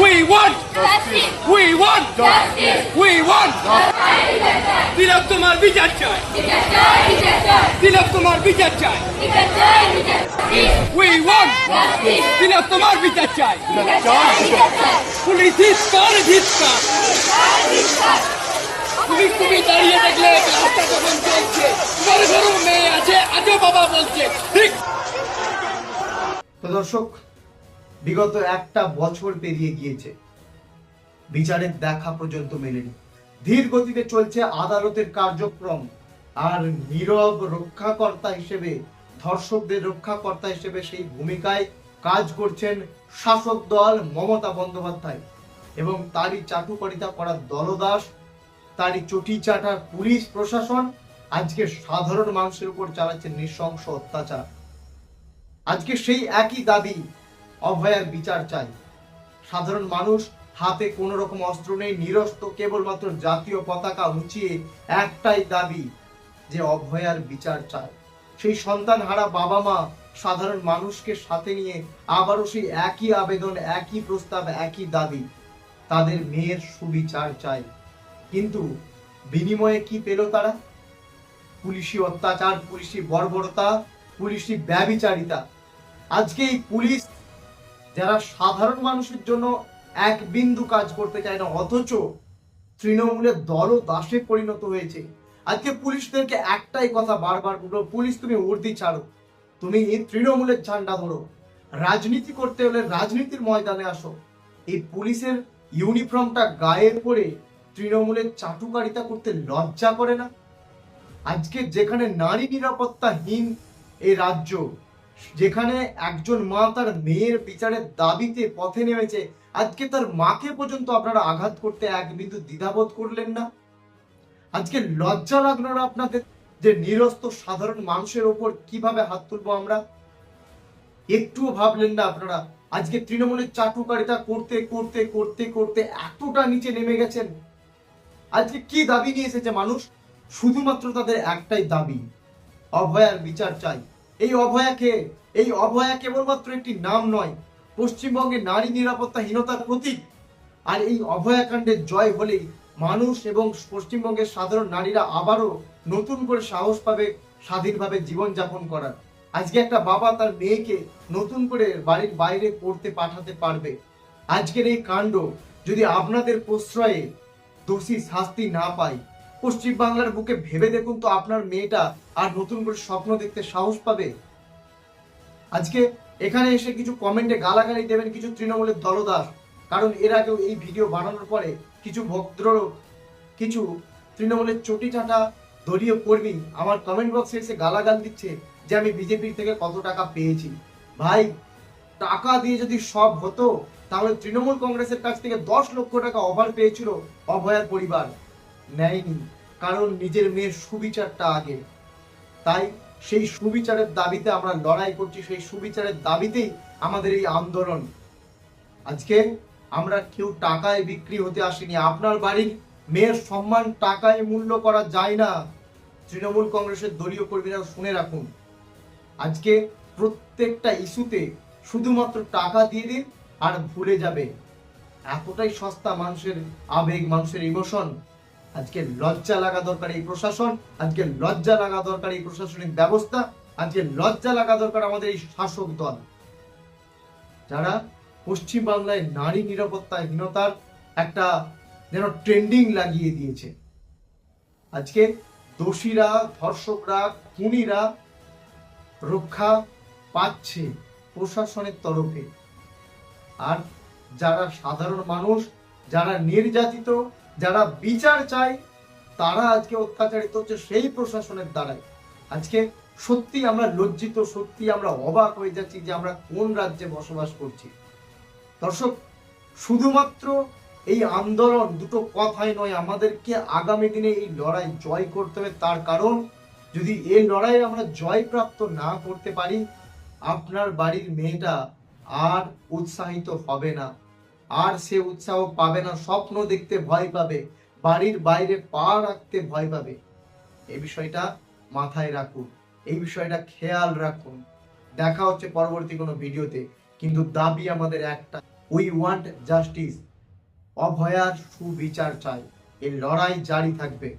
We want justice. We want justice. We want justice. তিলক তোমার বিচার চাই। তিলক তোমার বিচার চাই। We want justice. তিলক তোমার বিচার চাই। পুলিশ ধিক্কার ধিক্কার। পুলিশ তুমি দাঁড়িয়ে দেখলে রাস্তা যখন চলছে ঘর ঘর মেয়ে আছে আজও বাবা বলছে ঠিক। তো দর্শক, বিগত একটা বছর পেরিয়ে গিয়েছে, বিচারের দেখা পর্যন্ত মেলেনি। ধীর গতিতে চলছে আদালতের কার্যক্রম, আর নীরব রক্ষাকর্তা হিসেবে, ধর্ষকদের রক্ষাকর্তা হিসেবে সেই ভূমিকায় কাজ করছেন শাসক দল মমতা বন্দ্যোপাধ্যায় এবং তারই চাটুকারিতা করা দলদাস, তারই চটি চাটা পুলিশ প্রশাসন আজকে সাধারণ মানুষের উপর চালাচ্ছে নৃশংস অত্যাচার। আজকে সেই একই দাবি, অভয়ার বিচার চাই। সাধারণ মানুষ হাতে কোনো রকম অস্ত্র নেই, নিরস্ত, কেবলমাত্র জাতীয় পতাকা উঁচিয়ে একটাই দাবি যে অভয়ার বিচার চাই। সেই সন্তান হারা বাবা মা সাধারণ মানুষকে সাথে নিয়ে আবারও সেই একই আবেদন, একই প্রস্তাব, একই দাবি, তাদের মেয়ের সুবিচার চাই। কিন্তু বিনিময়ে কি পেল তারা? পুলিশি অত্যাচার, পুলিশি বর্বরতা, পুলিশি ব্যভিচারিতা। আজকে এই পুলিশ যারা সাধারণ মানুষের জন্য এক বিন্দু কাজ করতে চায় না, অথচ তৃণমূলের দলদাসে পরিণত হয়েছে। আজকে পুলিশদেরকে একটাই কথা বারবার বলবো, পুলিশ তুমি উর্দি ছাড়ো, তুমি তৃণমূলের ঝান্ডা ধরো, রাজনীতি করতে হলে রাজনীতির ময়দানে আসো। এই পুলিশের ইউনিফর্মটা গায়ে পরে তৃণমূলের চাটুকারিতা করতে লজ্জা করে না? আজকে যেখানে নারী নিরাপত্তাহীন এই রাজ্য, যেখানে একজন মা তার মেয়ের বিচারের দাবিতে পথে নেমেছে, আজকে তার মাকে পর্যন্ত আপনারা আঘাত করতে এক বিন্দু দ্বিধাবোধ করলেন না? আজকে লজ্জা লাগলো না আপনাদের যে নিরস্ত সাধারণ মানুষের ওপর কিভাবে হাত তুলবো আমরা? একটুও ভাবলেন না আপনারা? আজকে তৃণমূলের চাটুকারিতা করতে করতে করতে করতে এতটা নিচে নেমে গেছেন। আজকে কি দাবি নিয়ে এসেছে মানুষ? শুধুমাত্র তাদের একটাই দাবি, অভয়ার বিচার চাই। এই অভয়া কেবলমাত্র একটি নাম নয়, পশ্চিমবঙ্গে নারী নিরাপত্তাহীনতার প্রতীক। আর এই অভয়াকাণ্ডের জয় হলেই মানুষ এবং পশ্চিমবঙ্গের সাধারণ নারীরা আবারও নতুন করে সাহস পাবে স্বাধীনভাবে জীবনযাপন করার। আজকে একটা বাবা তার মেয়েকে নতুন করে বাড়ির বাইরে পড়তে পাঠাতে পারবে। আজকের এই কাণ্ড যদি আপনাদের প্রশ্রয়ে দোষী শাস্তি না পায়, পশ্চিমবাংলার বুকে ভেবে দেখুন তো, আপনার মেয়েটা আর নতুন করে স্বপ্ন দেখতে সাহস পাবে? আজকে এখানে এসে কিছু কমেন্টে গালাগালি দেবেন কিছু তৃণমূলের দলদাস, কারণ এর আগেও এই ভিডিও বানানোর পরে কিছু কিছু তৃণমূলের চটি চাটা দলীয় কর্মী আমার কমেন্ট বক্সে এসে গালাগাল দিচ্ছে যে আমি বিজেপির থেকে কত টাকা পেয়েছি। ভাই, টাকা দিয়ে যদি সব হতো তাহলে তৃণমূল কংগ্রেসের কাছ থেকে 10 লক্ষ টাকা অফার পেয়েছিল অভয়ার পরিবার, নেয়নি, কারণ নিজের মেয়ের সুবিচারটা আগে। তাই সেই সুবিচারের দাবিতে আমরা লড়াই করছি, সেই সুবিচারের দাবিতেই আমাদের এই আন্দোলন। আজকে আমরা কেউ টাকায় বিক্রি হতে আসিনি। আপনার বাড়ির মেয়ের সম্মান টাকায় মূল্য করা যায় না। তৃণমূল কংগ্রেসের দলীয় কর্মীরা শুনে রাখুন, আজকে প্রত্যেকটা ইস্যুতে শুধুমাত্র টাকা দিয়ে দিন আর ভুলে যাবে, এতটাই সস্তা মানুষের আবেগ, মানুষের ইমোশন। আজকে লজ্জা লাগা দরকার এই প্রশাসন, আজকে লজ্জা লাগা দরকার এই প্রশাসনিক ব্যবস্থা, আজকে লজ্জা লাগা দরকার আমাদের এই শাসক দল, যারা পশ্চিমবাংলায় নারী নিরাপত্তাহীনতার একটা যেন ট্রেন্ডিং লাগিয়ে দিয়েছে। আজকে দোষীরা, ধর্ষকরা, খুনিরা রক্ষা পাচ্ছে প্রশাসনের তরফে, আর যারা সাধারণ মানুষ, যারা নির্যাতিত, যারা বিচার চায়, তারা আজকে অত্যাচারিত হচ্ছে সেই প্রশাসনের দ্বারাই। আজকে সত্যি আমরা লজ্জিত, সত্যি আমরা অবাক হয়ে যাচ্ছি যে আমরা কোন রাজ্যে বসবাস করছি। দর্শক, শুধুমাত্র এই আন্দোলন দুটো কথাই নয়, আমাদেরকে আগামী দিনে এই লড়াই জয় করতে হবে। তার কারণ, যদি এই লড়াই আমরা জয় প্রাপ্ত না করতে পারি, আপনার বাড়ির মেয়েটা আর উৎসাহিত হবে না, আর সে উৎসাহ পাবে না, স্বপ্ন দেখতে ভয় পাবে, বাড়ির বাইরে পা রাখতে ভয় পাবে। এই বিষয়টা মাথায় রাখুন, এই বিষয়টা খেয়াল রাখুন। দেখা হচ্ছে পরবর্তী কোনো ভিডিওতে, কিন্তু দাবি আমাদের একটা। We want justice. অভয়ার সুবিচার চাই। এই লড়াই জারি থাকবে।